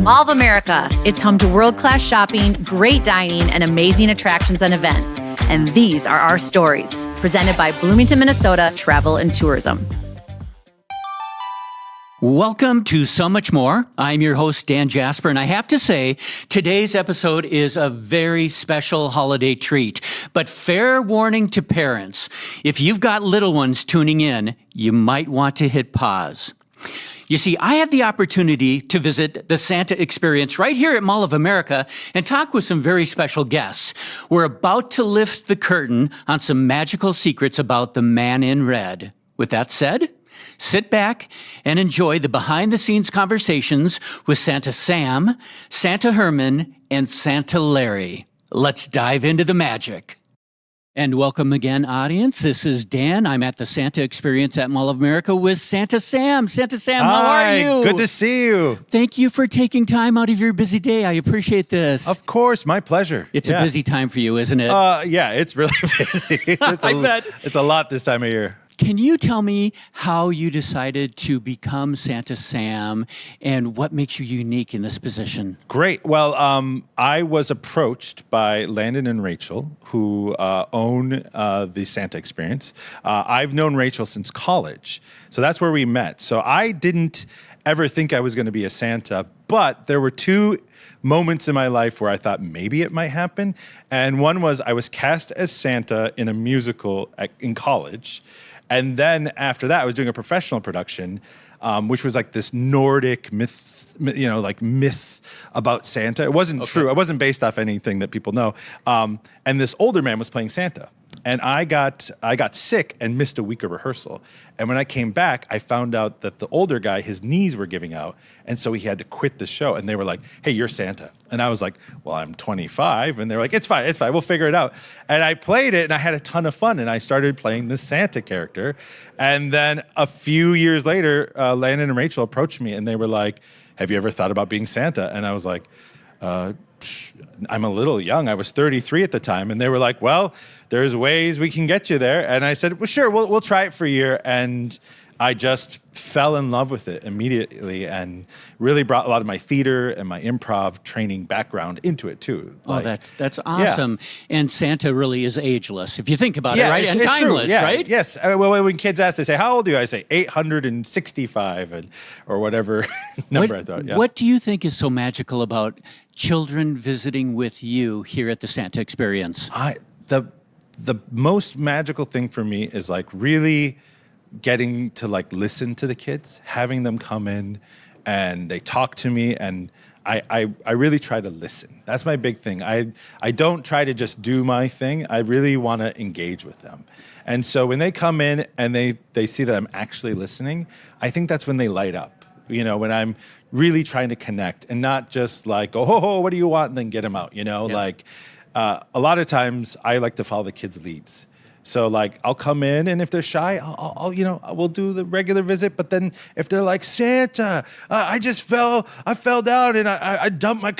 Mall of America. It's home to world-class shopping, great dining, and amazing attractions and events. And these are our stories, presented by Bloomington, Minnesota Travel and Tourism. Welcome to So Much More. I'm your host, Dan Jasper, and I have to say, today's episode is a very special holiday treat. But fair warning to parents, if you've got little ones tuning in, you might want to hit pause. You see, I had the opportunity to visit the Santa experience right here at Mall of America and talk with some very special guests. We're about to lift the curtain on some magical secrets about the man in red. With that said, sit back and enjoy the behind-the-scenes conversations with Santa Sam, Santa Herman, and Santa Larry. Let's dive into the magic. And welcome again, audience. This is Dan. I'm at the Santa experience at Mall of America with Santa Sam. Santa Sam, how are you? Good to see you. Thank you for taking time out of your busy day. I appreciate this. Of course, my pleasure. It's a busy time for you, isn't it? Yeah, it's really busy. I bet. It's a lot this time of year. Can you tell me how you decided to become Santa Sam and what makes you unique in this position? Great. Well, I was approached by Landon and Rachel, who own the Santa experience. I've known Rachel since college, so that's where we met. So I didn't ever think I was going to be a Santa, but there were two moments in my life where I thought maybe it might happen. And one was I was cast as Santa in a musical in college. And then after that, I was doing a professional production, which was like this Nordic myth about Santa. It wasn't true. It wasn't based off anything that people know. And this older man was playing Santa. And I got sick and missed a week of rehearsal. And when I came back, I found out that the older guy, his knees were giving out. And so he had to quit the show. And they were like, hey, you're Santa. And I was like, well, I'm 25. And they were like, it's fine. We'll figure it out. And I played it and I had a ton of fun. And I started playing the Santa character. And then a few years later, Landon and Rachel approached me and they were like, have you ever thought about being Santa? And I was like, I'm a little young. I was 33 at the time. And they were like, well, there's ways we can get you there. And I said, well, sure, we'll try it for a year. And I just fell in love with it immediately and really brought a lot of my theater and my improv training background into it too. That's awesome. Yeah. And Santa really is ageless, if you think about it, right? And timeless, right? Yes. Well, when kids ask, they say, how old are you? I say 865 or whatever number I thought. Yeah. What do you think is so magical about children visiting with you here at the Santa experience? The most magical thing for me is like really getting to like listen to the kids, having them come in and they talk to me, and I really try to listen. That's my big thing. I don't try to just do my thing. I really want to engage with them. And so when they come in and they see that I'm actually listening, I think that's when they light up. You know, when I'm really trying to connect and not just like, oh, what do you want? And then get them out, like a lot of times I like to follow the kids' leads. So like I'll come in and if they're shy, we'll do the regular visit. But then if they're like, Santa, I fell down and I dumped my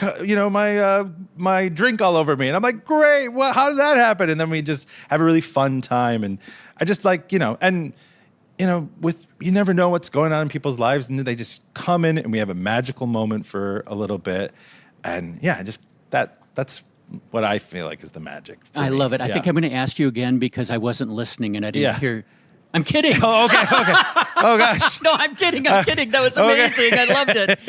drink all over me. And I'm like, great, well, how did that happen? And then we just have a really fun time. And I just like, you never know what's going on in people's lives. And they just come in and we have a magical moment for a little bit. And yeah, just that's what I feel like is the magic. I love it. I think I'm going to ask you again because I wasn't listening and I didn't hear. I'm kidding. Oh, okay. Oh, gosh. No, I'm kidding. That was amazing. Okay. I loved it.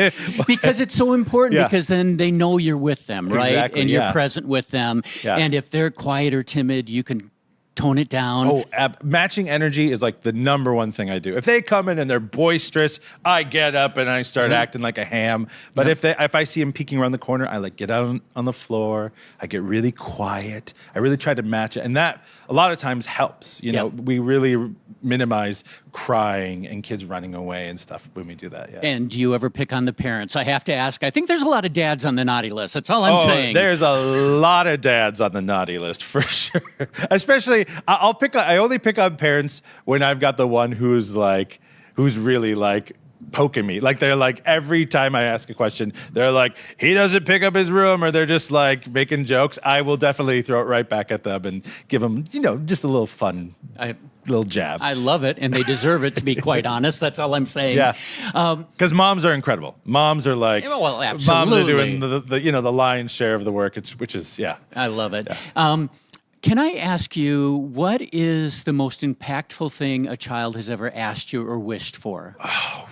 Because it's so important because then they know you're with them, right? Exactly, and you're present with them. Yeah. And if they're quiet or timid, you can tone it down. Oh, matching energy is like the number one thing I do. If they come in and they're boisterous, I get up and I start acting like a ham. But if I see them peeking around the corner, I like get out on the floor. I get really quiet. I really try to match it. And that a lot of times helps. We really minimize crying and kids running away and stuff when we do that. Yeah. And do you ever pick on the parents? I have to ask. I think there's a lot of dads on the naughty list. That's all I'm saying. There's a lot of dads on the naughty list for sure. Especially I only pick on parents when I've got the one who's really like poking me. Like they're like, every time I ask a question, they're like, he doesn't pick up his room, or they're just like making jokes. I will definitely throw it right back at them and give them, just a little fun. little jab. I love it, and they deserve it, to be quite honest. That's all I'm saying. Yeah, because moms are incredible. Moms are like, well, moms are absolutely. doing the lion's share of the work. Which is I love it. Yeah. Can I ask you, what is the most impactful thing a child has ever asked you or wished for?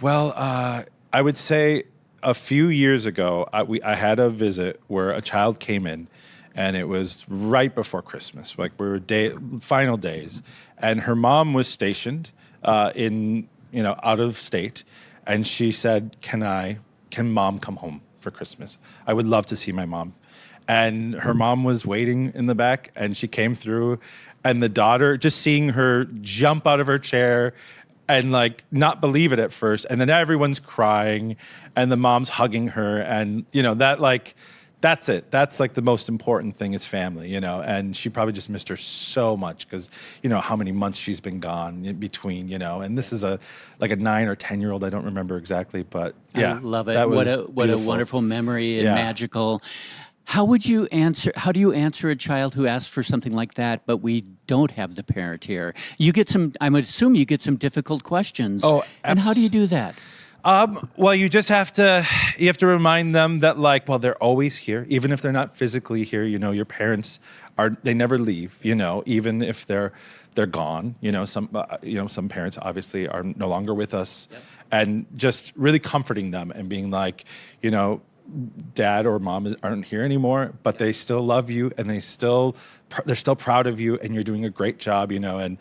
Well, I would say a few years ago, I had a visit where a child came in, and it was right before Christmas, like we were final days, and her mom was stationed out of state, and she said, "Can mom come home for Christmas? I would love to see my mom." And her mom was waiting in the back, and she came through, and the daughter, just seeing her jump out of her chair and like not believe it at first, and then everyone's crying, and the mom's hugging her, and that's it. That's like the most important thing is family, and she probably just missed her so much because, how many months she's been gone in between, and this is a 9 or 10-year-old. I don't remember exactly, but yeah. I love it. That was what a wonderful memory and Yeah. magical. How do you answer a child who asks for something like that, but we don't have the parent here? I would assume you get some difficult questions. Oh, and how do you do that? Well, you just have to remind them that they're always here, even if they're not physically here. Your parents they never leave. Even if they're gone. Some parents obviously are no longer with us, yep. And just really comforting them and being like, Dad or Mom aren't here anymore, but they still love you, and they're still proud of you, and you're doing a great job. And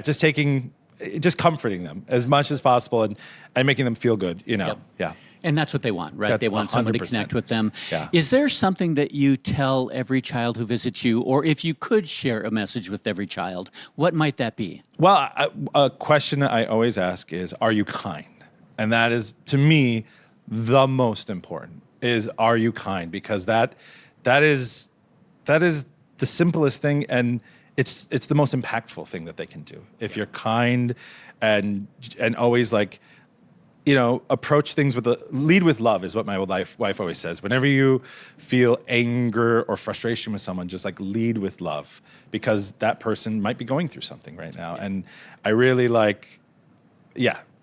just comforting them as much as possible and making them feel good, Yep. Yeah. And that's what they want, right? They want someone to 100%. connect with them. Yeah. Is there something that you tell every child who visits you, or if you could share a message with every child, what might that be? Well, a question that I always ask is, are you kind? And that is, to me, the most important is, are you kind? Because that is the simplest thing, and it's the most impactful thing that they can do. If you're kind and always approach things lead with love is what my wife always says. Whenever you feel anger or frustration with someone, just lead with love, because that person might be going through something right now. And I really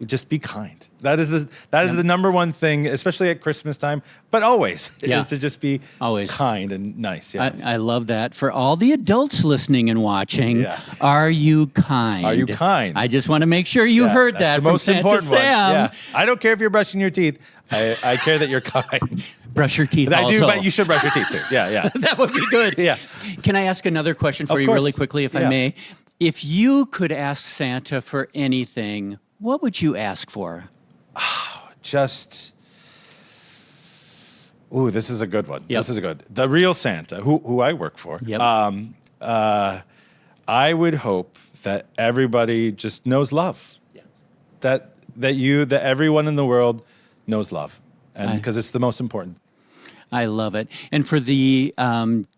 just be kind. That is the number one thing, especially at Christmas time, but always, is to just be kind and nice. Yeah. I love that. For all the adults listening and watching, are you kind? Are you kind? I just want to make sure you heard that the from most Santa important Sam. one. Yeah. I don't care if you're brushing your teeth. I care that you're kind. Brush your teeth I also. do, but you should brush your teeth too. Yeah. That would be good. Yeah. Can I ask another question for you course. really quickly, if I may? If you could ask Santa for anything, what would you ask for? This is a good one. Yep. This is a good. The real Santa, who I work for. Yep. I would hope that everybody just knows love. Yeah. That everyone in the world knows love, and because it's the most important. I love it. And for the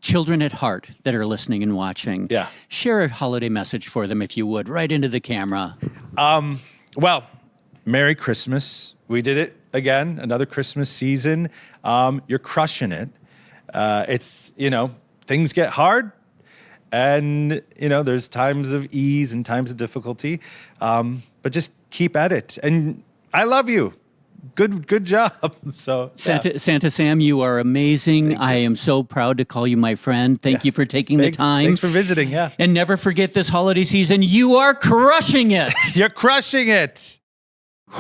children at heart that are listening and watching, share a holiday message for them, if you would, right into the camera. Well, Merry Christmas. We did it again, another Christmas season. You're crushing it. It's, things get hard, and, there's times of ease and times of difficulty, but just keep at it. And I love you. Good job. So Santa Sam, you are amazing. I am so proud to call you my friend. Thank you for taking the time. Thanks for visiting. Yeah. And never forget this holiday season, you are crushing it. You're crushing it.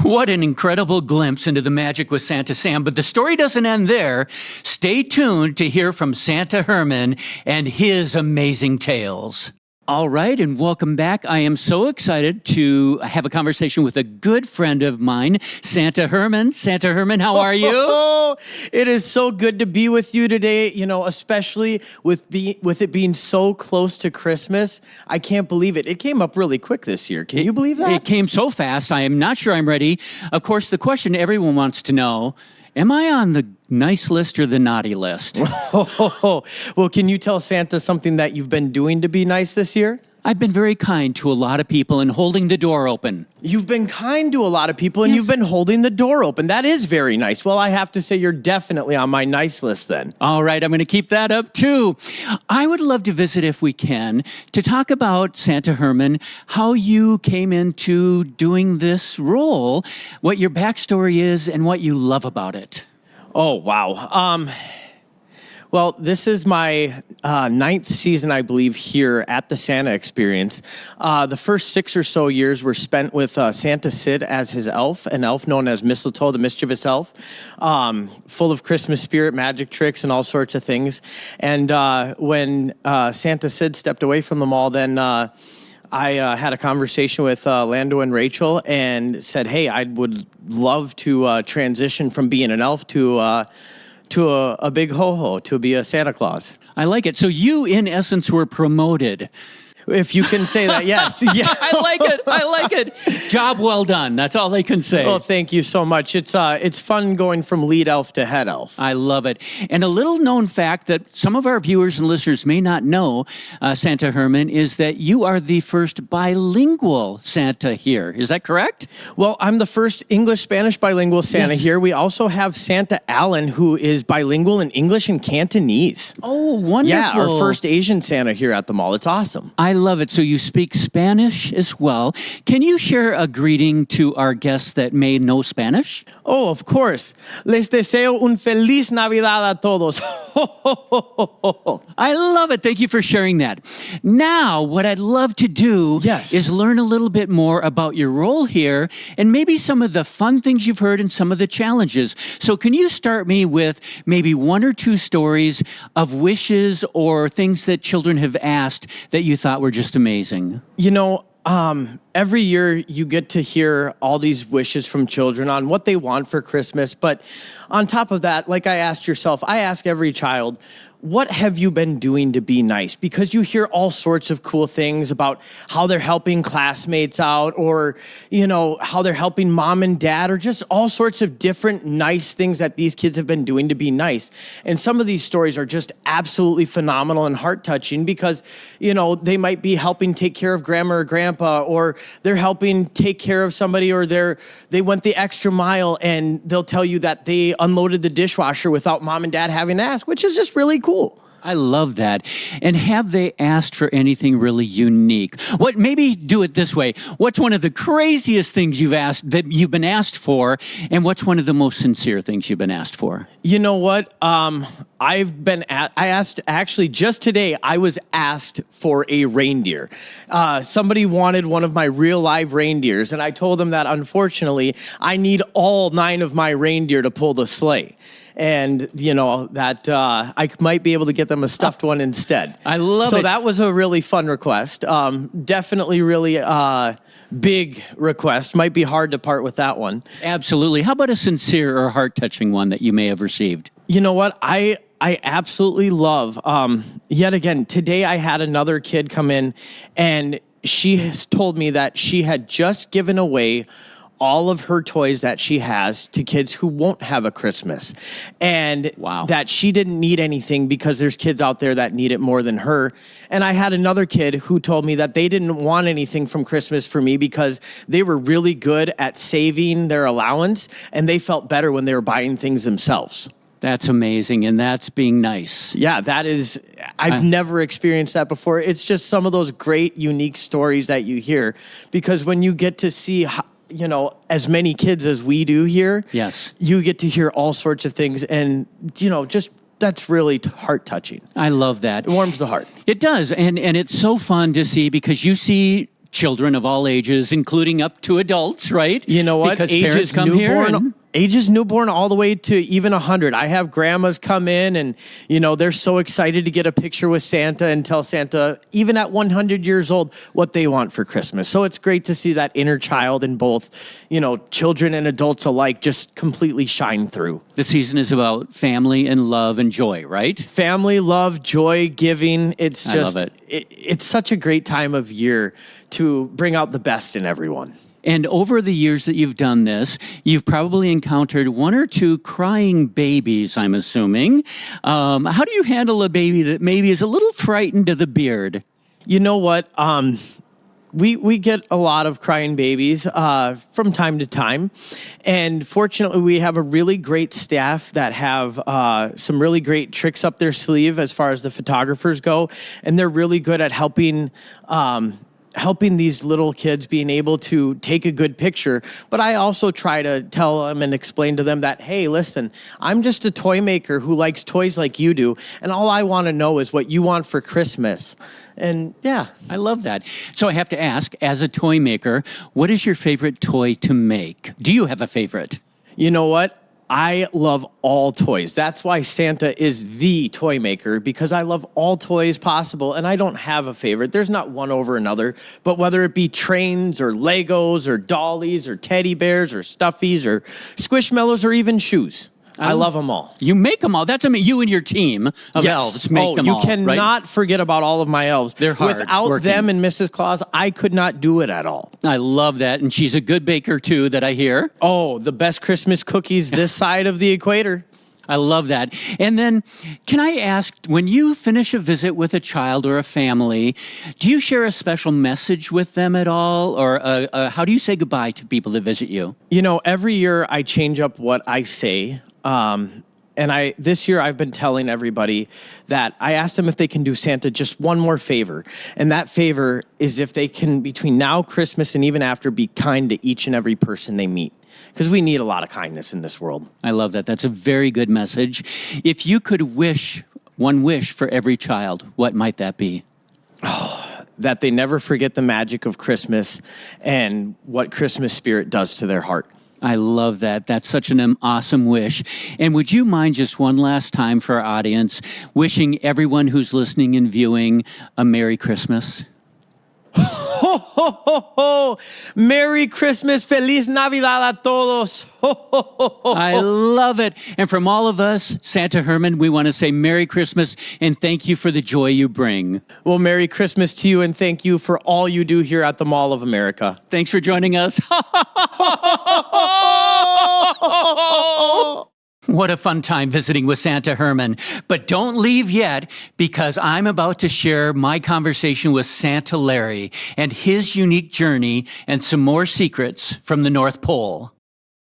What an incredible glimpse into the magic with Santa Sam. But the story doesn't end there. Stay tuned to hear from Santa Herman and his amazing tales. All right, and welcome back. I am so excited to have a conversation with a good friend of mine, Santa Herman. Santa Herman, how are you? Oh, it is so good to be with you today, especially with it being so close to Christmas. I can't believe it. It came up really quick this year. Can you believe that? It came so fast. I am not sure I'm ready. Of course, the question everyone wants to know, am I on the nice list or the naughty list? Well, can you tell Santa something that you've been doing to be nice this year? I've been very kind to a lot of people and holding the door open. You've been kind to a lot of people, and you've been holding the door open. That is very nice. Well, I have to say you're definitely on my nice list then. All right, I'm going to keep that up too. I would love to visit, if we can, to talk about Santa Herman, how you came into doing this role, what your backstory is, and what you love about it. Oh, wow. Well, this is my 9th season, I believe, here at the Santa Experience. The first 6 or so years were spent with Santa Sid as his elf, an elf known as Mistletoe, the mischievous elf, full of Christmas spirit, magic tricks, and all sorts of things. And when Santa Sid stepped away from them all, then I had a conversation with Lando and Rachel and said, hey, I would love to transition from being an elf to a big ho-ho, to be a Santa Claus. I like it. So you, in essence, were promoted. If you can say that, yes. Yeah. I like it. I like it. Job well done. That's all I can say. Oh, thank you so much. It's fun going from lead elf to head elf. I love it. And a little known fact that some of our viewers and listeners may not know, Santa Herman, is that you are the first bilingual Santa here. Is that correct? Well, I'm the first English-Spanish bilingual Santa here. We also have Santa Allen, who is bilingual in English and Cantonese. Oh, wonderful. Yeah, our first Asian Santa here at the mall. It's awesome. I love it. So you speak Spanish as well. Can you share a greeting to our guests that may know Spanish? Oh, of course. Les deseo un Feliz Navidad a todos. I love it. Thank you for sharing that. Now, what I'd love to do is learn a little bit more about your role here and maybe some of the fun things you've heard and some of the challenges. So can you start me with maybe 1 or 2 stories of wishes or things that children have asked that you thought were just amazing? You know, every year you get to hear all these wishes from children on what they want for Christmas. But on top of that, like I asked yourself, I ask every child, what have you been doing to be nice? Because you hear all sorts of cool things about how they're helping classmates out or, you know, how they're helping mom and dad or just all sorts of different nice things that these kids have been doing to be nice. And some of these stories are just absolutely phenomenal and heart-touching because, you know, they might be helping take care of grandma or grandpa or they're helping take care of somebody or they went the extra mile and they'll tell you that they unloaded the dishwasher without mom and dad having to ask, which is just really cool. I love that. And have they asked for anything really unique? What, maybe do it this way. What's one of the craziest things you've been asked for, and what's one of the most sincere things you've been asked for? You know what? Actually just today, I was asked for a reindeer. Somebody wanted one of my real live reindeers, and I told them that unfortunately, I need all 9 of my reindeer to pull the sleigh. And, you know, that I might be able to get them a stuffed one instead. I love it. So that was a really fun request. Definitely really big request. Might be hard to part with that one. Absolutely. How about a sincere or heart-touching one that you may have received? You know what? I absolutely love, yet again, today I had another kid come in and she has told me that she had just given away all of her toys that she has to kids who won't have a Christmas. And that she didn't need anything because there's kids out there that need it more than her. And I had another kid who told me that they didn't want anything from Christmas for me because they were really good at saving their allowance and they felt better when they were buying things themselves. That's amazing, and that's being nice. Yeah, that is, I've never experienced that before. It's just some of those great, unique stories that you hear because when you get to see you know, as many kids as we do here, you get to hear all sorts of things and, you know, just that's really heart-touching. I love that. It warms the heart. It does, and it's so fun to see because you see children of all ages, including up to adults, right? You know what? Because parents come here ages newborn all the way to even 100. I have grandmas come in and, you know, they're so excited to get a picture with Santa and tell Santa, even at 100 years old, what they want for Christmas. So it's great to see that inner child in both, you know, children and adults alike just completely shine through. The season is about family and love and joy, right? Family, love, joy, giving. It's just, I love it. It's such a great time of year to bring out the best in everyone. And over the years that you've done this, you've probably encountered 1 or 2 crying babies, I'm assuming. How do you handle a baby that maybe is a little frightened of the beard? You know what? We get a lot of crying babies from time to time. And fortunately, we have a really great staff that have some really great tricks up their sleeve as far as the photographers go. And they're really good at helping these little kids being able to take a good picture. But I also try to tell them and explain to them that, hey, listen, I'm just a toy maker who likes toys like you do. And all I want to know is what you want for Christmas. And yeah. I love that. So I have to ask, as a toy maker, what is your favorite toy to make? Do you have a favorite? You know what? I love all toys. That's why Santa is the toy maker, because I love all toys possible, and I don't have a favorite. There's not one over another, but whether it be trains or Legos or dollies or teddy bears or stuffies or squishmallows or even shoes, I love them all. You make them all. That's you and your team of elves make them all. You cannot forget about all of my elves. They're hard Without working. them and Mrs. Claus, I could not do it at all. I love that. And she's a good baker, too, that I hear. Oh, the best Christmas cookies this side of the equator. I love that. And then, can I ask, when you finish a visit with a child or a family, do you share a special message with them at all? Or how do you say goodbye to people that visit you? You know, every year I change up what I say. And this year I've been telling everybody that I asked them if they can do Santa just one more favor. And that favor is if they can, between now, Christmas, and even after, be kind to each and every person they meet. Because we need a lot of kindness in this world. I love that. That's a very good message. If you could wish one wish for every child, what might that be? That they never forget the magic of Christmas and what Christmas spirit does to their heart. I love that. That's such an awesome wish. And would you mind just one last time for our audience wishing everyone who's listening and viewing a Merry Christmas? Ho, ho, ho, ho. Merry Christmas. Feliz Navidad a todos. Ho, ho, ho, ho. I love it. And from all of us, Santa Herman, we want to say Merry Christmas and thank you for the joy you bring. Well, Merry Christmas to you, and thank you for all you do here at the Mall of America. Thanks for joining us. What a fun time visiting with Santa Herman. But don't leave yet, because I'm about to share my conversation with Santa Larry and his unique journey and some more secrets from the North Pole.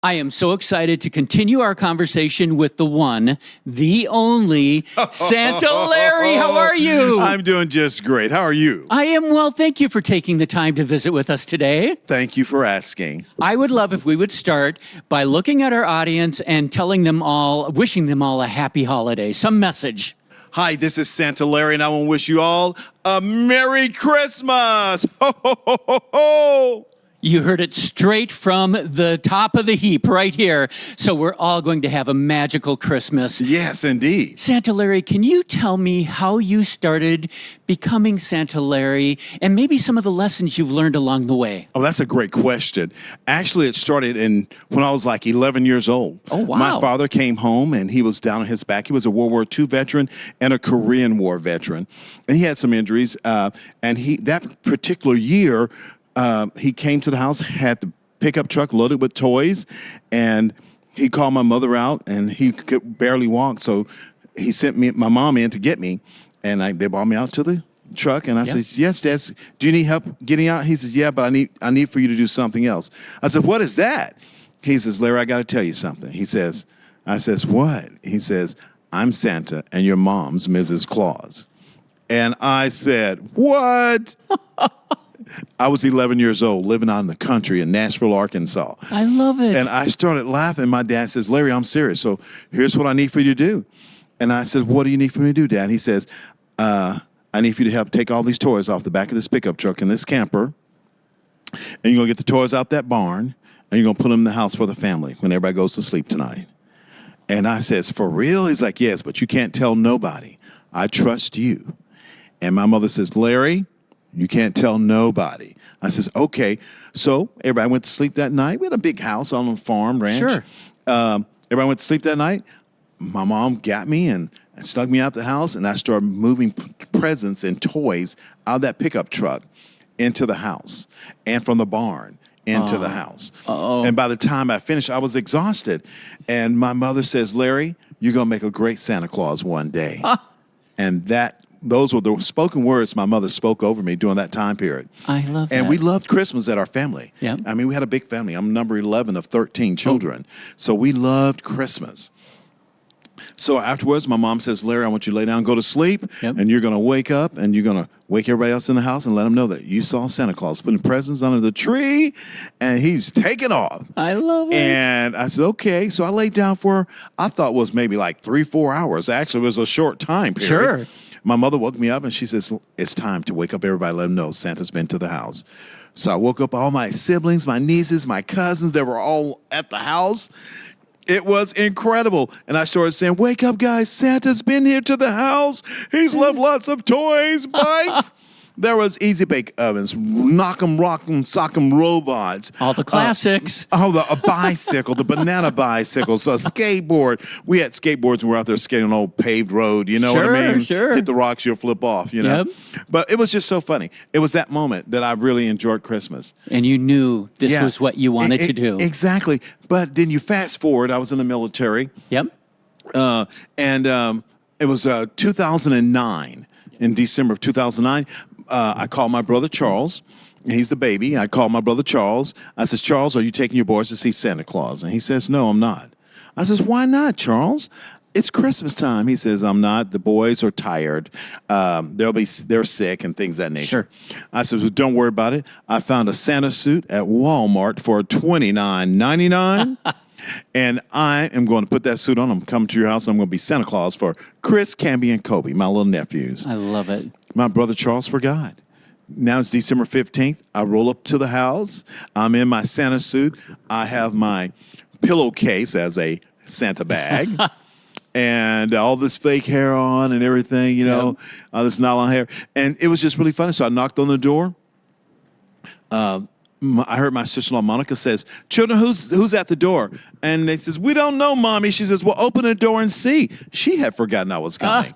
I am so excited to continue our conversation with the one, the only, Santa Larry. How are you? I'm doing just great. How are you? I am well. Thank you for taking the time to visit with us today. Thank you for asking. I would love if we would start by looking at our audience and telling them all, wishing them all a happy holiday, some message. Hi, this is Santa Larry, and I want to wish you all a Merry Christmas. Ho, ho, ho, ho, ho. You heard it straight from the top of the heap right here. So we're all going to have a magical Christmas. Yes, indeed. Santa Larry, can you tell me how you started becoming Santa Larry and maybe some of the lessons you've learned along the way? Oh, that's a great question. Actually, it started when I was like 11 years old. Oh, wow. My father came home, and he was down on his back. He was a World War II veteran and a Korean War veteran. And he had some injuries. And that particular year, he came to the house, had the pickup truck loaded with toys, and he called my mother out, and he could barely walk. So he sent my mom in to get me, and they brought me out to the truck, and I said, yes, Dad, do you need help getting out? He says, yeah, but I need for you to do something else. I said, what is that? He says, Larry, I got to tell you something. I says, what? He says, I'm Santa, and your mom's Mrs. Claus. And I said, what? I was 11 years old, living out in the country in Nashville, Arkansas. I love it. And I started laughing. My dad says, Larry, I'm serious. So here's what I need for you to do. And I said, what do you need for me to do, Dad? He says, I need for you to help take all these toys off the back of this pickup truck in this camper. And you're going to get the toys out that barn, and you're going to put them in the house for the family when everybody goes to sleep tonight. And I says, for real? He's like, yes, but you can't tell nobody. I trust you. And my mother says, Larry, you can't tell nobody. I says, okay. So everybody went to sleep that night. We had a big house on a farm ranch. Sure. Everybody went to sleep that night. My mom got me and snuck me out the house, and I started moving presents and toys out of that pickup truck into the house and from the barn into the house. Uh-oh. And by the time I finished, I was exhausted. And my mother says, Larry, you're going to make a great Santa Claus one day. And that those were the spoken words my mother spoke over me during that time period. I love that. And we loved Christmas at our family. Yeah. I mean, we had a big family. I'm number 11 of 13 children. So we loved Christmas. So afterwards, my mom says, Larry, I want you to lay down and go to sleep. Yep. And you're going to wake up and you're going to wake everybody else in the house and let them know that you saw Santa Claus putting presents under the tree and he's taking off. I love it. And I said, okay. So I laid down for, I thought was maybe like 3-4 hours. Actually, it was a short time period. Sure. My mother woke me up and she says, it's time to wake up everybody, let them know Santa's been to the house. So I woke up all my siblings, my nieces, my cousins. They were all at the house. It was incredible. And I started saying, wake up, guys. Santa's been here to the house. He's left lots of toys, bikes. There was easy bake ovens, knock 'em, rock 'em, sock 'em robots. All the classics. A bicycle, the banana bicycles, a skateboard. We had skateboards and we're out there skating on an old paved road. You know what I mean? Sure. Hit the rocks, you'll flip off, you know? Yep. But it was just so funny. It was that moment that I really enjoyed Christmas. And you knew this Yeah. was what you wanted to do. Exactly. But then you fast forward, I was in the military. Yep. It was 2009. In December of 2009, I called my brother Charles. He's the baby. I called my brother Charles. I says, Charles, are you taking your boys to see Santa Claus? And he says, no, I'm not. I says, why not, Charles? It's Christmas time. He says, I'm not. The boys are tired. They're sick and things of that nature. Sure. I said, well, don't worry about it. I found a Santa suit at Walmart for $29.99. And I am going to put that suit on. I'm coming to your house. I'm going to be Santa Claus for Chris, Camby, and Kobe, my little nephews. I love it. My brother Charles forgot. Now it's December 15th. I roll up to the house. I'm in my Santa suit. I have my pillowcase as a Santa bag. And all this fake hair on and everything, you know, this nylon hair. And it was just really funny. So I knocked on the door. I heard my sister-in-law, Monica, says, children, who's at the door? And they says, we don't know, Mommy. She says, well, open the door and see. She had forgotten I was coming.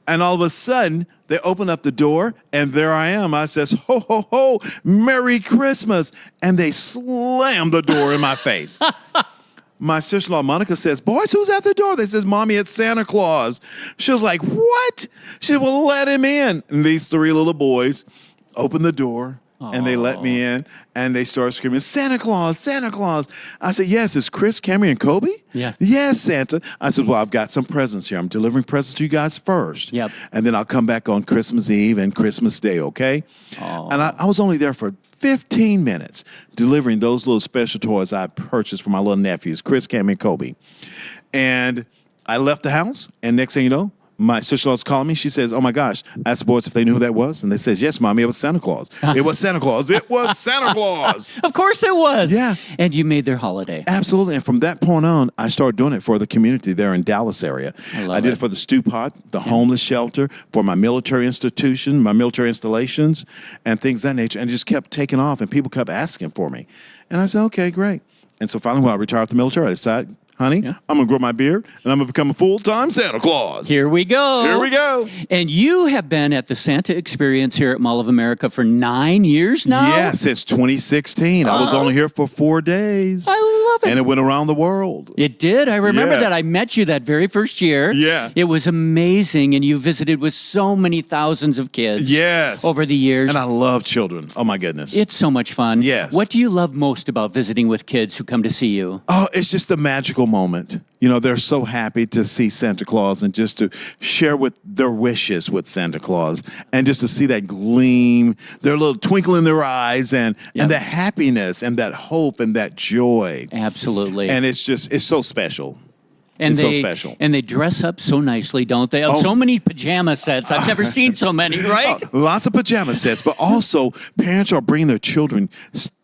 And all of a sudden, they open up the door, and there I am. I says, ho, ho, ho, Merry Christmas. And they slammed the door in my face. My sister-in-law, Monica, says, boys, who's at the door? They says, Mommy, it's Santa Claus. She was like, what? She said, well, let him in. And these 3 little boys opened the door. And they let me in, and they started screaming, Santa Claus, Santa Claus. I said, yes, it's Chris, Camry, and Kobe? Yeah. Yes, Santa. I said, well, I've got some presents here. I'm delivering presents to you guys first. Yep. And then I'll come back on Christmas Eve and Christmas Day, okay? Aww. And I was only there for 15 minutes delivering those little special toys I purchased for my little nephews, Chris, Camry, and Kobe. And I left the house, and next thing you know, my sister-in-law's calling me. She says, oh, my gosh. I asked the boys if they knew who that was. And they says, yes, Mommy, it was Santa Claus. It was Santa Claus. It was Santa Claus. Of course it was. Yeah. And you made their holiday. Absolutely. And from that point on, I started doing it for the community there in Dallas area. I did it for the Stew Pot, the homeless shelter, for my military institution, my military installations, and things of that nature. And it just kept taking off, and people kept asking for me. And I said, okay, great. And so finally, when I retired from the military, I decided, honey, I'm going to grow my beard, and I'm going to become a full-time Santa Claus. Here we go. Here we go. And you have been at the Santa Experience here at Mall of America for 9 years now? Yeah, since 2016. I was only here for 4 days. I love it. And it went around the world. It did. I remember Yeah. that. I met you that very first year. Yeah. It was amazing, and you visited with so many thousands of kids. Yes. Over the years. And I love children. Oh, my goodness. It's so much fun. Yes. What do you love most about visiting with kids who come to see you? Oh, it's just a magical moment. You know, they're so happy to see Santa Claus and just to share with their wishes with Santa Claus and just to see that gleam, their little twinkle in their eyes and the happiness and that hope and that joy. Absolutely. And it's so special. And it's they, so special. And they dress up so nicely, don't they? Oh. So many pajama sets. I've never seen so many, right? Lots of pajama sets, but also parents are bringing their children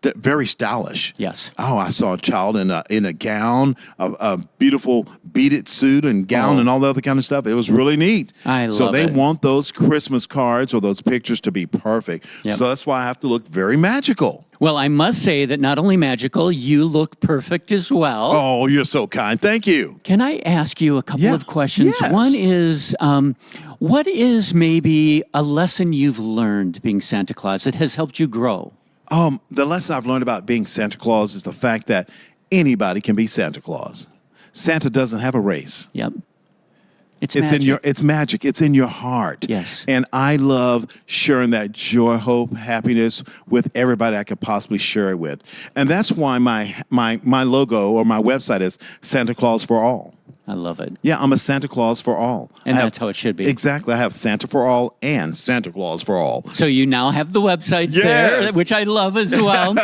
very stylish. Yes. Oh, I saw a child in a gown, a beautiful beaded suit and gown and all the other kind of stuff. It was really neat. I love So they it. want those Christmas cards or those pictures to be perfect. Yep. So that's why I have to look very magical. Well, I must say that not only magical, you look perfect as well. Oh, you're so kind. Thank you. Can I ask you a couple Yeah. of questions? Yes. One is, what is maybe a lesson you've learned being Santa Claus that has helped you grow? The lesson I've learned about being Santa Claus is the fact that anybody can be Santa Claus. Santa doesn't have a race. Yep. It's magic. It's magic. It's in your heart. Yes. And I love sharing that joy, hope, happiness with everybody I could possibly share it with. And that's why my logo or my website is Santa Claus for All. I love it. Yeah, I'm a Santa Claus for all. And that's how it should be. Exactly. I have Santa for all and Santa Claus for all. So you now have the websites there, which I love as well.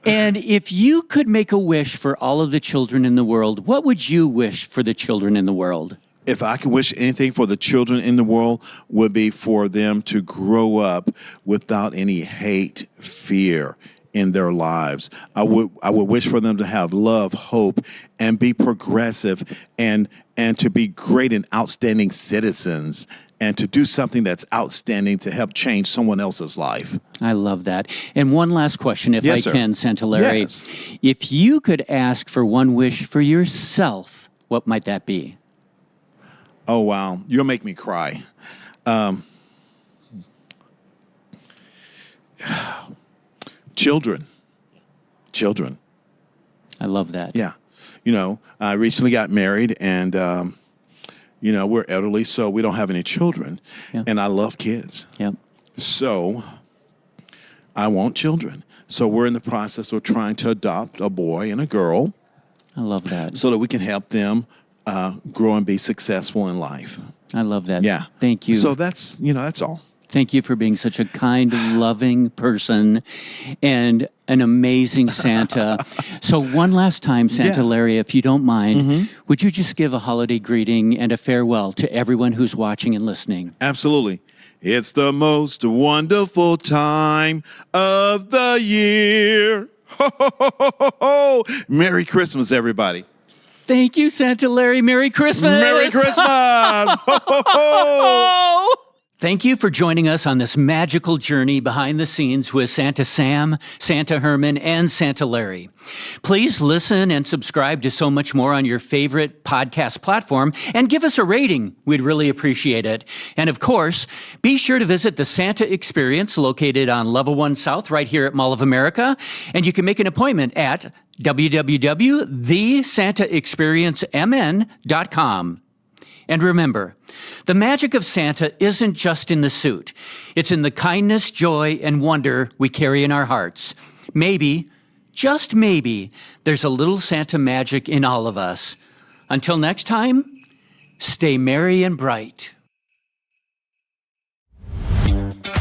And if you could make a wish for all of the children in the world, what would you wish for the children in the world? If I could wish anything for the children in the world, would be for them to grow up without any hate, fear in their lives. I would wish for them to have love, hope, and be progressive and to be great and outstanding citizens and to do something that's outstanding to help change someone else's life. I love that. And one last question, if Yes, I sir. can, Santa Larry. Yes. If you could ask for one wish for yourself, what might that be? Oh, wow. You'll make me cry. Children. I love that. Yeah. You know, I recently got married and, you know, we're elderly, so we don't have any children. Yeah. And I love kids. Yep. So I want children. So we're in the process of trying to adopt a boy and a girl I love that. so that we can help them grow and be successful in life. I love that. Yeah. Thank you. So that's, you know, that's all. Thank you for being such a kind, loving person and an amazing Santa. So one last time, Santa Yeah. Larry, if you don't mind, would you just give a holiday greeting and a farewell to everyone who's watching and listening? Absolutely. It's the most wonderful time of the year. Ho, ho, ho, ho, ho. Merry Christmas, everybody. Thank you, Santa Larry. Merry Christmas. Merry Christmas. Ho, ho, ho. Thank you for joining us on this magical journey behind the scenes with Santa Sam, Santa Herman, and Santa Larry. Please listen and subscribe to so much more on your favorite podcast platform and give us a rating. We'd really appreciate it. And of course, be sure to visit the Santa Experience located on Level 1 South right here at Mall of America. And you can make an appointment at www.thesantaexperiencemn.com. And remember, the magic of Santa isn't just in the suit. It's in the kindness, joy, and wonder we carry in our hearts. Maybe, just maybe, there's a little Santa magic in all of us. Until next time, stay merry and bright.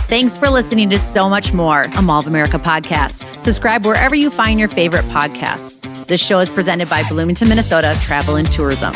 Thanks for listening to So Much More, a Mall of America podcast. Subscribe wherever you find your favorite podcasts. This show is presented by Bloomington, Minnesota Travel and Tourism.